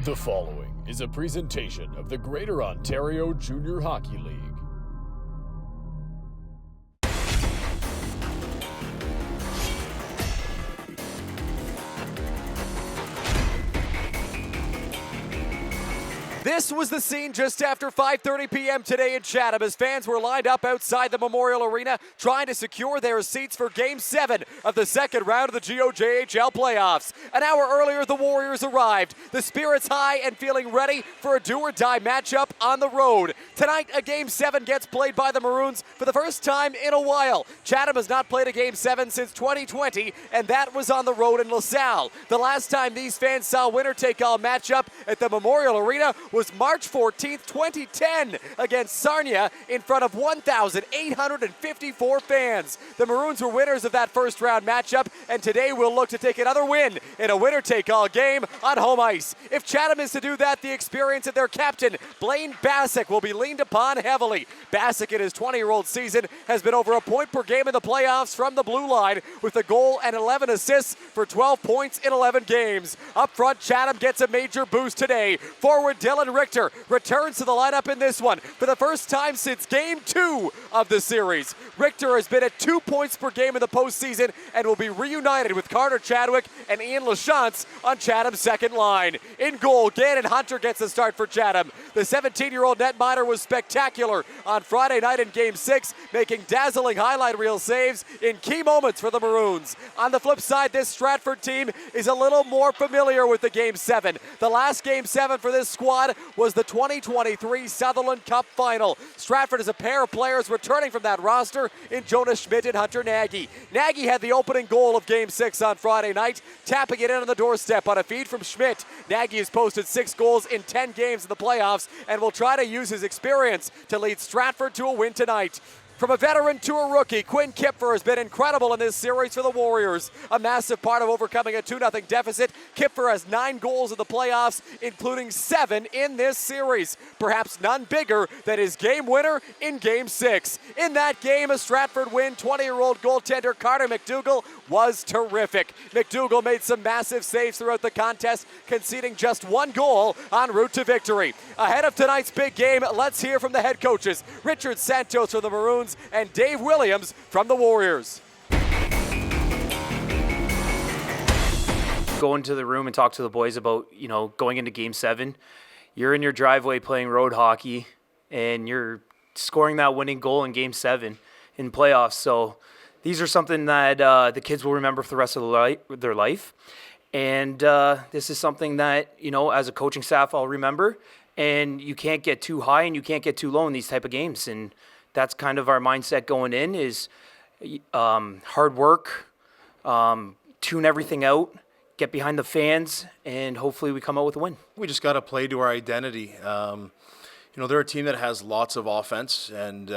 The following is a presentation of the Greater Ontario Junior Hockey League. This was the scene just after 5:30 p.m. today in Chatham as fans were lined up outside the Memorial Arena trying to secure their seats for Game 7 of the second round of the GOJHL playoffs. An hour earlier, the Warriors arrived, the spirits high and feeling ready for a do-or-die matchup on the road. Tonight, a Game 7 gets played by the Maroons for the first time in a while. Chatham has not played a Game 7 since 2020, and that was on the road in LaSalle. The last time these fans saw a winner-take-all matchup at the Memorial Arena was March 14th, 2010 against Sarnia in front of 1,854 fans. The Maroons were winners of that first round matchup, and today we'll look to take another win in a winner-take-all game on home ice. If Chatham is to do that, the experience of their captain, Blaine Bassick, will be leaned upon heavily. Bassick in his 20-year-old season has been over a point per game in the playoffs from the blue line with a goal and 11 assists for 12 points in 11 games. Up front, Chatham gets a major boost today. Forward Dylan Richter returns to the lineup in this one for the first time since Game 2 of the series. Richter has been at 2 points per game in the postseason and will be reunited with Carter Chadwick and Ian LaChance on Chatham's second line. In goal, Gannon Hunter gets the start for Chatham. The 17-year-old netminder was spectacular on Friday night in Game 6, making dazzling highlight reel saves in key moments for the Maroons. On the flip side, this Stratford team is a little more familiar with the Game 7. The last Game 7 for this squad was the 2023 Sutherland Cup Final. Stratford has a pair of players returning from that roster in Jonas Schmidt and Hunter Nagy. Nagy had the opening goal of Game 6 on Friday night, tapping it in on the doorstep on a feed from Schmidt. Nagy has posted 6 goals in 10 games in the playoffs and will try to use his experience to lead Stratford to a win tonight. From a veteran to a rookie, Quinn Kipfer has been incredible in this series for the Warriors. A massive part of overcoming a 2-0 deficit, Kipfer has 9 goals in the playoffs, including 7 in this series. Perhaps none bigger than his game winner in Game 6. In that game, a Stratford win, 20-year-old goaltender Carter McDougall was terrific. McDougall made some massive saves throughout the contest, conceding just 1 goal en route to victory. Ahead of tonight's big game, let's hear from the head coaches, Richard Santos from the Maroons and Dave Williams from the Warriors. Go into the room and talk to the boys about, going into Game 7. You're in your driveway playing road hockey, and you're scoring that winning goal in Game 7 in playoffs. So these are something that the kids will remember for the rest of their life. And this is something that, as a coaching staff, I'll remember. And you can't get too high and you can't get too low in these type of games. And that's kind of our mindset going in is hard work, tune everything out, get behind the fans, and hopefully we come out with a win. We just got to play to our identity. They're a team that has lots of offense and,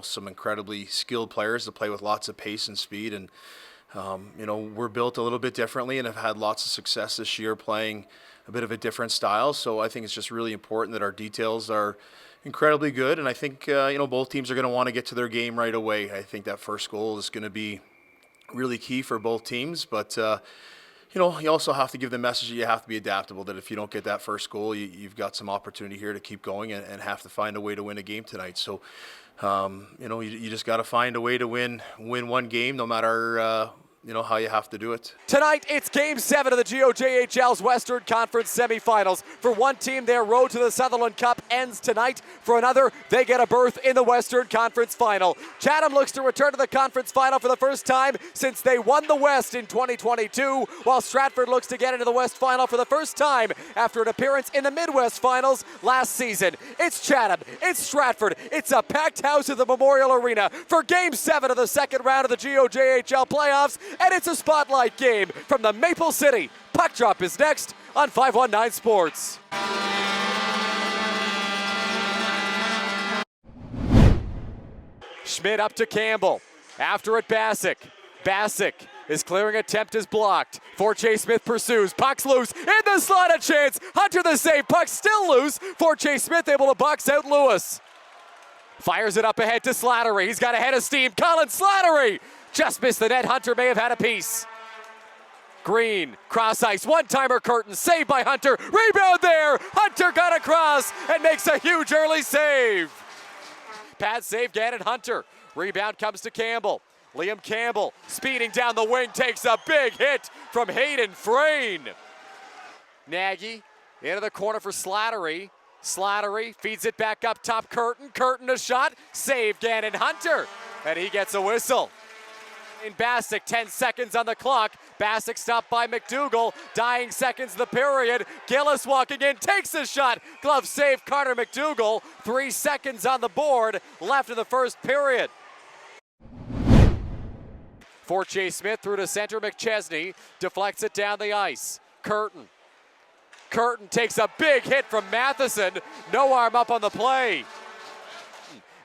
some incredibly skilled players that play with lots of pace and speed. And, we're built a little bit differently and have had lots of success this year playing a bit of a different style. So I think it's just really important that our details are incredibly good, and I think both teams are going to want to get to their game right away. I think that first goal is going to be really key for both teams, but you also have to give the message that you have to be adaptable, that if you don't get that first goal, you've got some opportunity here to keep going and have to find a way to win a game tonight. So you just got to find a way to win one game, no matter how you have to do it. Tonight, it's Game 7 of the GOJHL's Western Conference semifinals. For one team, their road to the Sutherland Cup ends tonight. For another, they get a berth in the Western Conference final. Chatham looks to return to the conference final for the first time since they won the West in 2022, while Stratford looks to get into the West final for the first time after an appearance in the Midwest finals last season. It's Chatham, it's Stratford, it's a packed house at the Memorial Arena for Game 7 of the second round of the GOJHL playoffs. And it's a spotlight game from the Maple City. Puck Drop is next on 519 Sports. Schmidt up to Campbell. After it, Bassick. Bassick is clearing attempt is blocked. Forte Smith pursues. Puck's loose. In the slot, a chance. Hunter the save. Puck still loose. Forte Smith able to box out Lewis. Fires it up ahead to Slattery. He's got a head of steam. Collins Clothiers just missed the net. Hunter may have had a piece. Green, cross ice, one-timer Curtin, saved by Hunter, rebound there! Hunter got across and makes a huge early save. Pad save, Gannon Hunter. Rebound comes to Campbell. Liam Campbell speeding down the wing, takes a big hit from Hayden Frayne. Nagy into the corner for Slattery. Slattery feeds it back up top, Curtin. Curtin a shot, save Gannon Hunter, and he gets a whistle. In Bassick, 10 seconds on the clock. Bassick stopped by McDougall. Dying seconds of the period. Gillis walking in, takes a shot. Glove save, Carter McDougall. 3 seconds on the board left in the first period. Forte Smith through to center, McChesney deflects it down the ice. Curtin. Curtin takes a big hit from Matheson. No arm up on the play.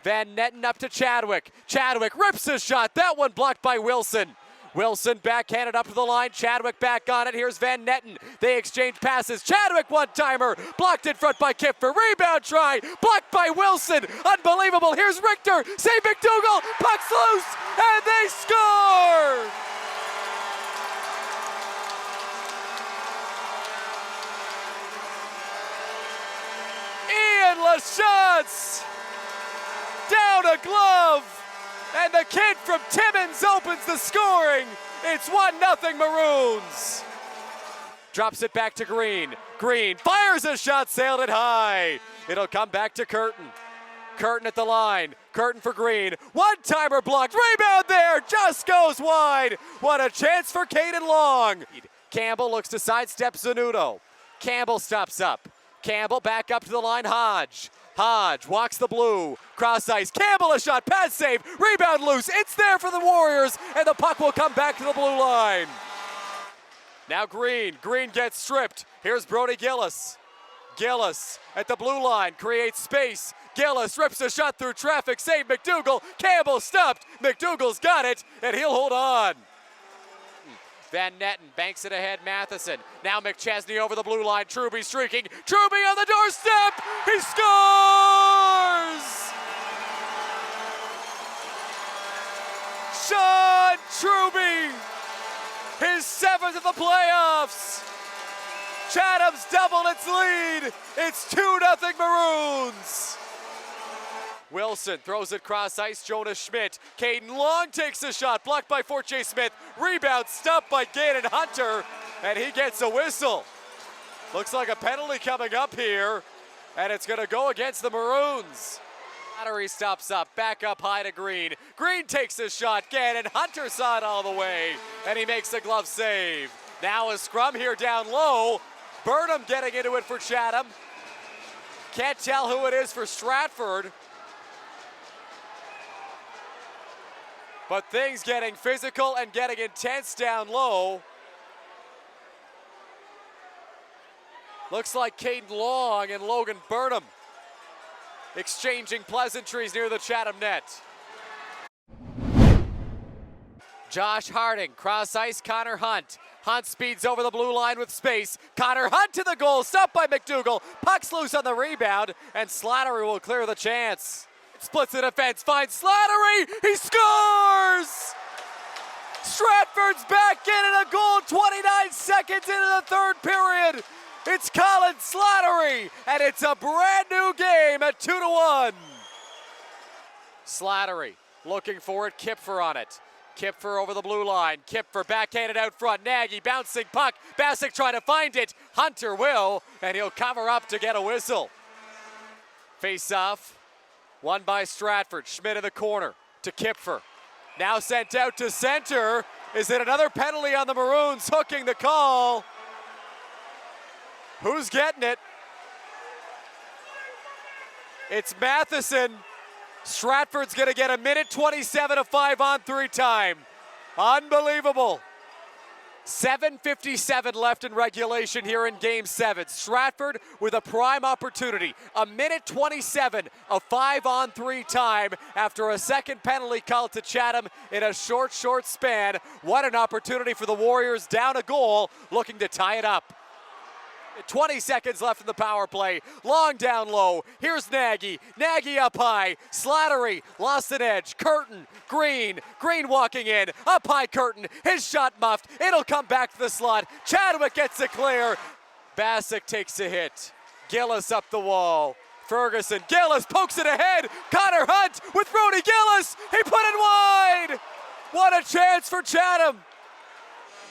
Van Netten up to Chadwick. Chadwick rips his shot. That one blocked by Wilson. Wilson backhanded up to the line. Chadwick back on it. Here's Van Netten. They exchange passes. Chadwick one-timer. Blocked in front by Kipfer. Rebound try. Blocked by Wilson. Unbelievable. Here's Richter. Save McDougall. Puck's loose. And they score! Ian LaChance. Down a glove, and the kid from Timmins opens the scoring. It's 1-0 Maroons. Drops it back to Green. Green fires a shot, sailed it high. It'll come back to Curtin. Curtin at the line. Curtin for Green. One-timer blocked. Rebound there. Just goes wide. What a chance for Caden Long. Campbell looks to sidestep Zanuto. Campbell stops up. Campbell back up to the line. Hodge. Hodge walks the blue, cross ice, Campbell a shot, pass save, rebound loose, it's there for the Warriors, and the puck will come back to the blue line. Now Green gets stripped, here's Brody Gillis. Gillis at the blue line, creates space, Gillis rips a shot through traffic, save McDougall, Campbell stopped, McDougall's got it, and he'll hold on. Van Netten banks it ahead, Matheson. Now McChesney over the blue line, Truby streaking. Truby on the doorstep, he scores! Sean Truby, his 7th of the playoffs. Chatham's doubled its lead. It's 2-0 Maroons. Wilson throws it cross ice, Jonas Schmidt. Caden Long takes a shot, blocked by Forte Smith. Rebound stopped by Gannon Hunter, and he gets a whistle. Looks like a penalty coming up here, and it's gonna go against the Maroons. Battery stops up, back up high to Green. Green takes a shot, Gannon Hunter saw it all the way, and he makes a glove save. Now a scrum here down low. Burnham getting into it for Chatham. Can't tell who it is for Stratford. But things getting physical and getting intense down low. Looks like Caden Long and Logan Burnham exchanging pleasantries near the Chatham net. Josh Harding, cross ice, Connor Hunt. Hunt speeds over the blue line with space. Connor Hunt to the goal, stopped by McDougall. Puck's loose on the rebound, and Slattery will clear the chance. Splits the defense, finds Slattery, he scores! Stratford's back in and a goal 29 seconds into the third period. It's Collins Slattery, and it's a brand new game at 2-1. Slattery looking for it, Kipfer on it. Kipfer over the blue line, Kipfer backhanded out front, Nagy bouncing puck, Bassick trying to find it, Hunter will, and he'll cover up to get a whistle. Face off. Won by Stratford. Schmidt in the corner to Kipfer. Now sent out to center. Is it another penalty on the Maroons? Hooking the call. Who's getting it? It's Matheson. Stratford's going to get a minute 27 of 5-on-3 time. Unbelievable. 7:57 left in regulation here in Game 7. Stratford with a prime opportunity. A minute 27 of 5-on-3 time after a second penalty called to Chatham in a short span. What an opportunity for the Warriors, down a goal, looking to tie it up. 20 seconds left in the power play. Long down low. Here's Nagy. Nagy up high. Slattery lost an edge. Curtin. Green. Green walking in. Up high Curtin. His shot muffed. It'll come back to the slot. Chadwick gets it clear. Bassick takes a hit. Gillis up the wall. Ferguson. Gillis pokes it ahead. Connor Hunt with Rudy Gillis. He put it wide. What a chance for Chatham.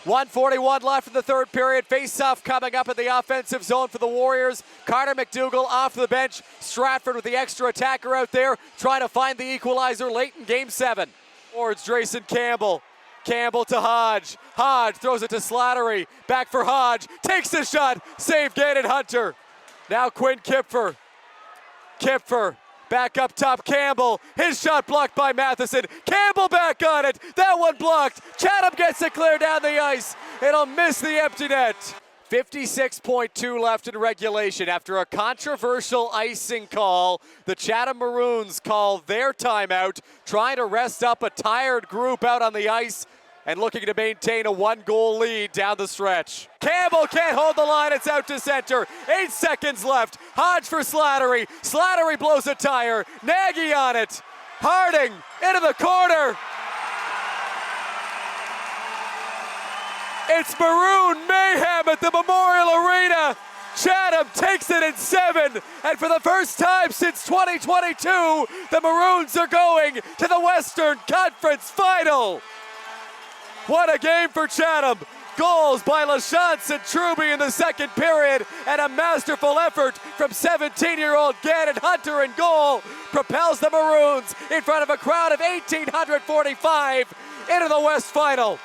1:41 left in the third period. Face-off coming up in the offensive zone for the Warriors. Carter McDougall off the bench. Stratford with the extra attacker out there trying to find the equalizer late in Game 7. Towards Drayson Campbell. Campbell to Hodge. Hodge throws it to Slattery. Back for Hodge. Takes the shot. Save Gannon Hunter. Now Quinn Kipfer. Kipfer. Back up top, Campbell. His shot blocked by Matheson. Campbell back on it. That one blocked. Chatham gets it clear down the ice. It'll miss the empty net. 56.2 left in regulation. After a controversial icing call, the Chatham Maroons call their timeout, trying to rest up a tired group out on the ice and looking to maintain a 1-goal lead down the stretch. Campbell can't hold the line, it's out to center. 8 seconds left. Hodge for Slattery. Slattery blows a tire. Nagy on it. Harding into the corner. It's Maroon mayhem at the Memorial Arena. Chatham takes it in 7, and for the first time since 2022, the Maroons are going to the Western Conference Final. What a game for Chatham. Goals by LaChance and Truby in the second period, and a masterful effort from 17-year-old Gannon Hunter in goal propels the Maroons in front of a crowd of 1,845 into the West Final.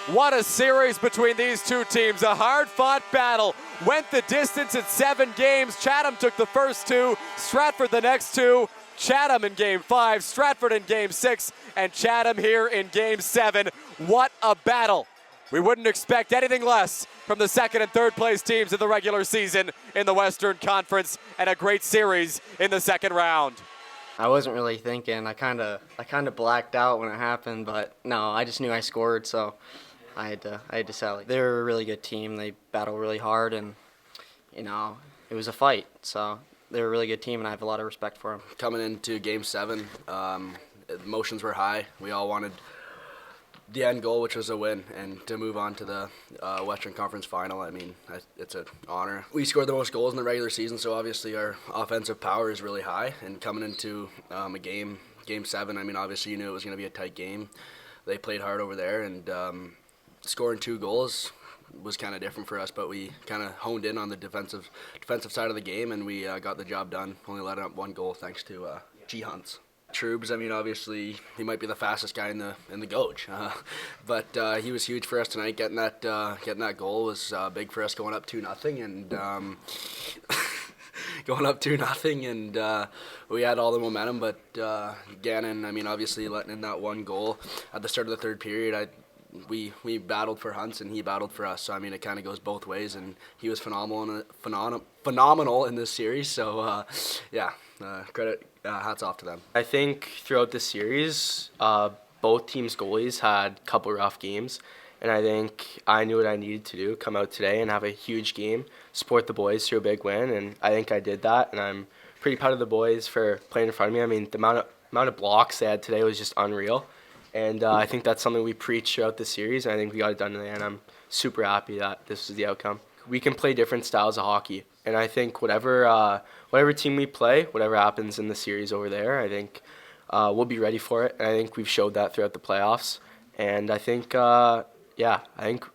What a series between these two teams. A hard-fought battle. Went the distance in 7 games. Chatham took the first 2, Stratford the next 2. Chatham in Game 5, Stratford in Game 6, and Chatham here in Game 7. What a battle. We wouldn't expect anything less from the second and third place teams in the regular season in the Western Conference, and a great series in the second round. I wasn't really thinking. I kind of blacked out when it happened, but no, I just knew I scored, so I had to sell it. They were a really good team. They battled really hard, and it was a fight. So they're a really good team, and I have a lot of respect for them. Coming into Game 7, emotions were high. We all wanted the end goal, which was a win, and to move on to the Western Conference Final. I mean, it's an honor. We scored the most goals in the regular season, so obviously our offensive power is really high. And coming into a Game 7, I mean, obviously you knew it was going to be a tight game. They played hard over there, and scoring 2 goals was kind of different for us, but we kind of honed in on the defensive side of the game, and we got the job done. Only letting up 1 goal thanks to G Hunts. Trubes, I mean, obviously he might be the fastest guy in the GOJHL, but he was huge for us tonight. Getting that goal was big for us, going up 2-0, and going up 2-0, and we had all the momentum. But Gannon, I mean, obviously letting in that 1 goal at the start of the third period, we battled for Hunts and he battled for us. So I mean, it kind of goes both ways, and he was phenomenal in this series. So credit, hats off to them. I think throughout the series, both teams' goalies had a couple rough games, and I think I knew what I needed to do: come out today and have a huge game, support the boys through a big win, and I think I did that. And I'm pretty proud of the boys for playing in front of me. I mean, the amount of blocks they had today was just unreal. And I think that's something we preach throughout the series, and I think we got it done today, and I'm super happy that this was the outcome. We can play different styles of hockey, and I think whatever team we play, whatever happens in the series over there, I think we'll be ready for it, and I think we've showed that throughout the playoffs, and I think, I think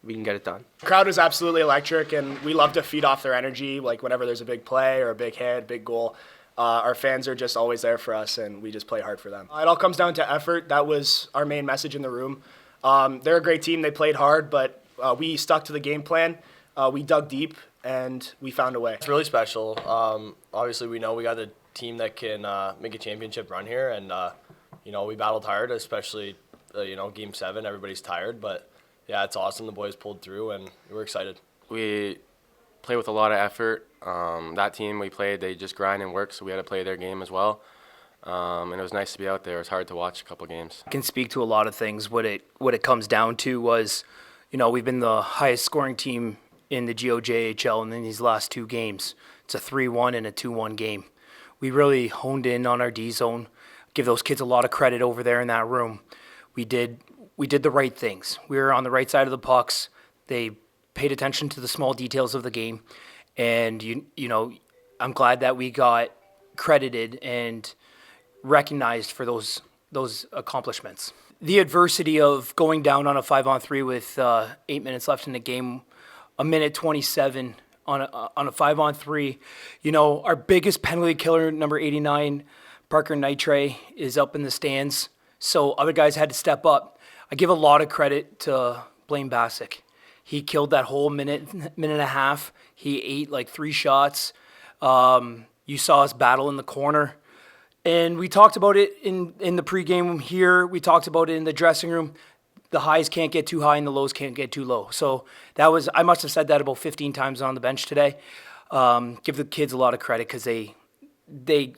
we can get it done. The crowd was absolutely electric, and we love to feed off their energy, like whenever there's a big play or a big hit, big goal. Our fans are just always there for us, and we just play hard for them. It all comes down to effort. That was our main message in the room. They're a great team. They played hard, but we stuck to the game plan. We dug deep, and we found a way. It's really special. Obviously, we know we got a team that can make a championship run here, and we battled hard, especially Game 7. Everybody's tired, but yeah, it's awesome. The boys pulled through, and we're excited. We play with a lot of effort. That team we played, they just grind and work, so we had to play their game as well. And it was nice to be out there. It was hard to watch a couple games. I can speak to a lot of things. What it comes down to was, we've been the highest scoring team in the GOJHL in these last 2 games. It's a 3-1 and a 2-1 game. We really honed in on our D zone. Give those kids a lot of credit over there in that room. We did the right things. We were on the right side of the pucks. They paid attention to the small details of the game, and I'm glad that we got credited and recognized for those accomplishments. The adversity of going down on a 5-on-3 with 8 minutes left in the game, a minute 27 on a 5-on-3. Our biggest penalty killer, number 89, Parker Nitre, is up in the stands. So other guys had to step up. I give a lot of credit to Blaine Bassick. He killed that whole minute and a half. He ate like 3 shots. You saw us battle in the corner. And we talked about it in the pregame here. We talked about it in the dressing room. The highs can't get too high and the lows can't get too low. So I must have said that about 15 times on the bench today. Give the kids a lot of credit because they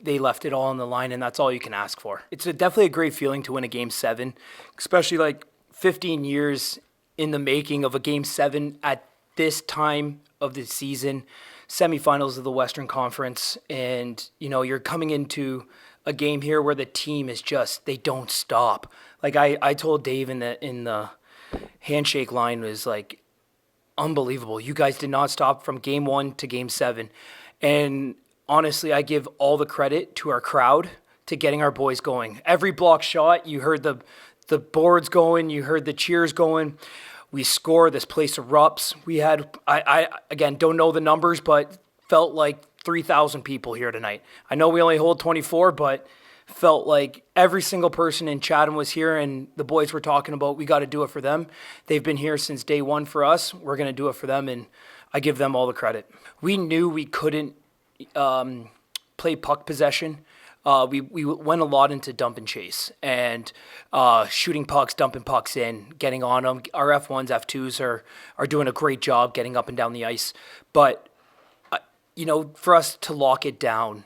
left it all on the line, and that's all you can ask for. It's definitely a great feeling to win a Game 7, especially like 15 years in the making of a Game 7 at this time of the season, semifinals of the Western Conference, and you're coming into a game here where the team is just, they don't stop. Like I told Dave in the handshake line was like unbelievable. You guys did not stop from Game 1 to Game 7. And honestly, I give all the credit to our crowd to getting our boys going. Every block shot, you heard the boards going, you heard the cheers going. We score, this place erupts. We had, I again, don't know the numbers, but felt like 3,000 people here tonight. I know we only hold 24, but felt like every single person in Chatham was here, and the boys were talking about we got to do it for them. They've been here since day one for us. We're going to do it for them, and I give them all the credit. We knew we couldn't play puck possession. We went a lot into dump and chase and shooting pucks, dumping pucks in, getting on them. Our F1s, F2s are doing a great job getting up and down the ice. But, for us to lock it down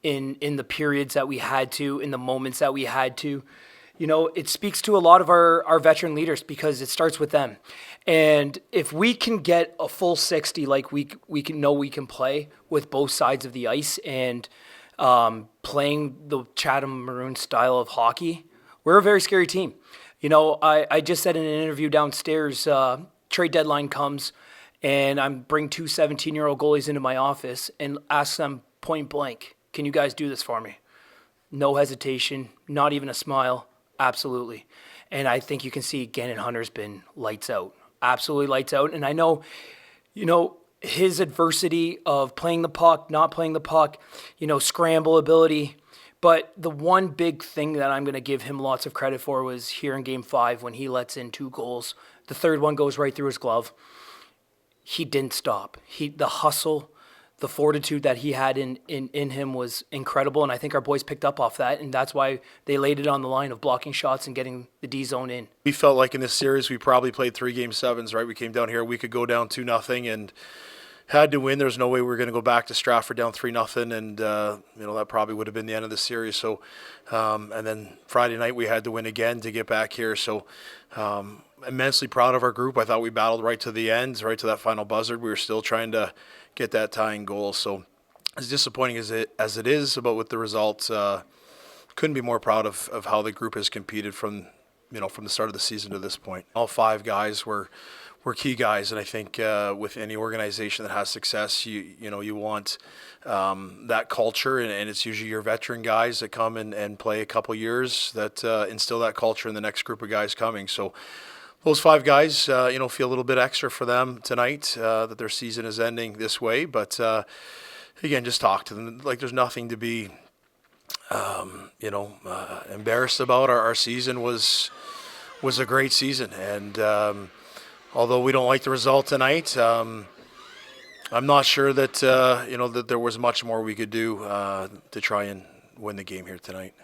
in the periods that we had to, in the moments that we had to, it speaks to a lot of our veteran leaders because it starts with them. And if we can get a full 60 like we can play with both sides of the ice and playing the Chatham Maroons style of hockey, we're a very scary team. I just said in an interview downstairs, trade deadline comes, and I'm bring 2 17-year-old goalies into my office and ask them point blank, can you guys do this for me? No hesitation, not even a smile, absolutely. And I think you can see Gannon Hunter's been lights out, absolutely lights out. And I know, his adversity of playing the puck, not playing the puck, scramble ability. But the one big thing that I'm going to give him lots of credit for was here in Game 5 when he lets in 2 goals. The third one goes right through his glove. He didn't stop. The hustle, the fortitude that he had in him was incredible, and I think our boys picked up off that, and that's why they laid it on the line of blocking shots and getting the D zone in. We felt like in this series we probably played 3 Game 7s, right? We came down here, we could go down 2-0 and had to win. There's no way we were going to go back to Stratford down 3-0, and that probably would have been the end of the series. So, and then Friday night we had to win again to get back here. So, immensely proud of our group. I thought we battled right to the end, right to that final buzzer. We were still trying to get that tying goal. So, as disappointing as it is about with the results, couldn't be more proud of how the group has competed from the start of the season to this point. All 5 guys were key guys, and I think with any organization that has success, you want that culture, and it's usually your veteran guys that come and play a couple years that instill that culture in the next group of guys coming. So those 5 guys, feel a little bit extra for them tonight that their season is ending this way. But again, just talk to them like there's nothing to be embarrassed about. Our season was a great season, and although we don't like the result tonight, I'm not sure that that there was much more we could do to try and win the game here tonight.